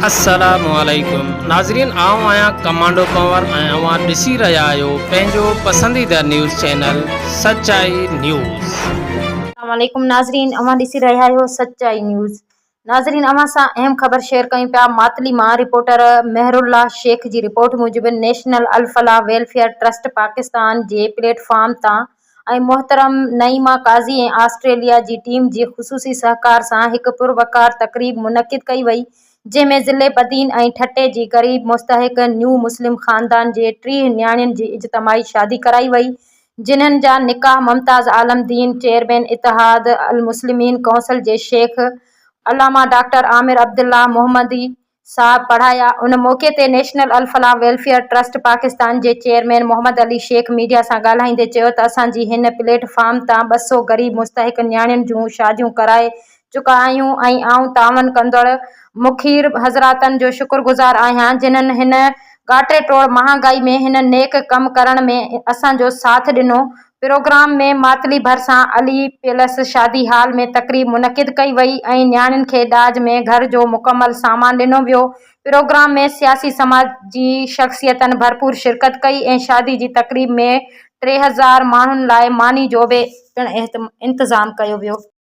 अस्सलामुअलैकुम नाज़रीन, आऊं आहियां कमांडो कंवर ऐं अवां ॾिसी रहिया आहियो पंहिंजो पसंदीदा न्यूज़ चैनल सचाई न्यूज़। अस्सलामुअलैकुम नाज़रीन, अवां ॾिसी रहिया आहियो सचाई न्यूज़। नाज़रीन, अवां सां अहम ख़बर शेयर कयूं पिया। मातली मां रिपोर्टर मेहरुल्लाह शेख जी रिपोर्ट मूजिबि नेशनल अल फलाह वेलफेयर ट्रस्ट पाकिस्तान जे प्लेटफॉर्म तां ऐं मोहतरम नईमा काज़ी ऐं ऑस्ट्रेलिया जी टीम जे ख़ुसूसी सहकार सां हिकु पुरवकार तक़रीब मुनक़िद कई वई, जंहिंमें ज़िले बदीन ऐं ठटे जी ग़रीब मुस्तहिक न्यू मुस्लिम ख़ानदान जे 30 न्याणियुनि जी इज्तमाही शादी कराई वई, जिन्हनि जा निकाह मुमताज़ आलम दीन चेयरमैन इतिहाद अल मुस्लिमीन कौंसिल जे शेख अल्लामा डॉक्टर आमिर अब्दुल्ला मोहम्मदी साहब पढ़ाया। उन मौक़े ते नेशनल अल फलाह वेलफेयर ट्रस्ट पाकिस्तान जे चेयरमैन मोहम्मद अली शेख मीडिया सां ॻाल्हाईंदे चयो त असांजी हिन प्लेटफॉर्म तां 200 ग़रीब मुस्तहिक न्याणियुनि जूं शादियूं कराए चुका आहियूं ऐं आऊं तावन कंदड़ मुखीर हज़रातनि जो शुक्रगुज़ार आहियां, जिन्हनि हिन ॻाटे टोड़ महांगाई में हिन नेक कम करण में असांजो साथ ॾिनो। प्रोग्राम में मातली भरिसां अली पैलेस शादी हाल में तक़रीब मुनक़िद कई वई ऐं न्याणियुनि खे ॾाज में घर जो मुकमल सामान ॾिनो वियो। प्रोग्राम में सियासी समाजी शख़्सियतनि भरपूर शिरकत कई ऐं शादी जी तक़रीब में 3000 माण्हुनि लाइ मानी जो बि पिणु इंतज़ाम कयो वियो।